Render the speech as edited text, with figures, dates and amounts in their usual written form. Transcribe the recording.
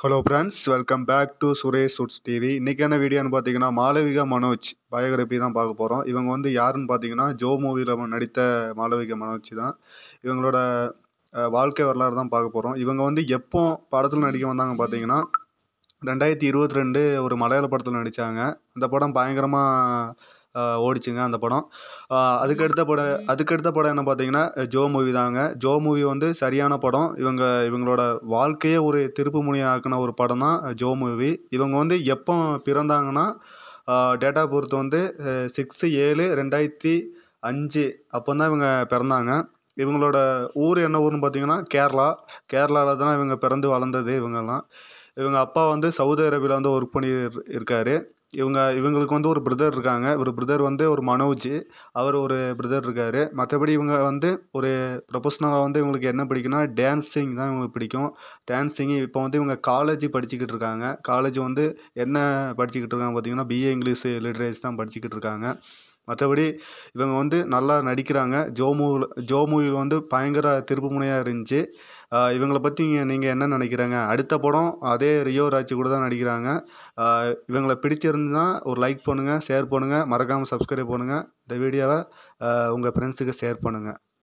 Hello friends, welcome back to Suresh சுட்ஸ் TV. இன்றைக்கான வீடியோன்னு பார்த்தீங்கன்னா மாளவிகா மனோஜ் பயோகிராஃபி தான் பார்க்க போகிறோம். இவங்க வந்து யாருன்னு பார்த்தீங்கன்னா ஜோ மூவியில் நடித்த மாளவிகா மனோஜ் தான். இவங்களோட வாழ்க்கை வரலாறு தான் பார்க்க போகிறோம். இவங்க வந்து எப்போ படத்தில் நடிக்க வந்தாங்க பார்த்தீங்கன்னா 2022 ஒரு மலையாள படத்தில் நடித்தாங்க. அந்த படம் பயங்கரமாக ஓடிச்சுங்க அந்த படம். அதுக்கடுத்த படம் என்ன பார்த்தீங்கன்னா ஜோ மூவி தாங்க. ஜோ மூவி வந்து சரியான படம். இவங்களோட வாழ்க்கையே ஒரு திருப்பு முனையை ஆக்கின ஒரு படம் தான் ஜோ மூவி. இவங்க வந்து எப்போ பிறந்தாங்கன்னா டேட் ஆஃப் பர்த் வந்து 6/7/2005 அப்போ தான் இவங்க பிறந்தாங்க. இவங்களோட ஊர் என்ன ஊர்னு பார்த்தீங்கன்னா கேரளாவில் தான் இவங்க பிறந்து வளர்ந்தது. இவங்க அப்பா வந்து சவுதி அரேபியாவில் வந்து ஒர்க் பண்ணி இருக்காரு. இவங்களுக்கு வந்து ஒரு பிரதர் இருக்காங்க. ஒரு பிரதர் வந்து ஒரு மனோஜ், அவர் ஒரு பிரதர் இருக்கார். மற்றபடி இவங்க வந்து ஒரு ப்ரொஃபஷ்னலாக வந்து இவங்களுக்கு என்ன பிடிக்குன்னா டான்ஸிங் தான் இவங்களுக்கு பிடிக்கும். டான்ஸிங்கு இப்போ வந்து இவங்க காலேஜ் படிச்சுக்கிட்டு இருக்காங்க. காலேஜ் வந்து என்ன படிச்சுக்கிட்டு இருக்காங்க பார்த்தீங்கன்னா பிஏ இங்கிலீஷ் லிட்ரேச்சர் தான் படிச்சுக்கிட்டு இருக்காங்க. மற்றபடி இவங்க வந்து நல்லா நடிக்கிறாங்க. ஜோ மூவியில் வந்து பயங்கர திருப்புமுனையாக இருந்துச்சு. இவங்கள பற்றி நீங்கள் என்ன நினைக்கிறீங்க? அடுத்த படம் அதே ரியோ ராஜ் கூட தான் நடிக்கிறாங்க. இவங்களை பிடிச்சிருந்துன்னா ஒரு லைக் பண்ணுங்கள், ஷேர் பண்ணுங்கள், மறக்காமல் சப்ஸ்கிரைப் பண்ணுங்கள். இந்த வீடியோவை உங்கள் ஃப்ரெண்ட்ஸுக்கு ஷேர் பண்ணுங்கள்.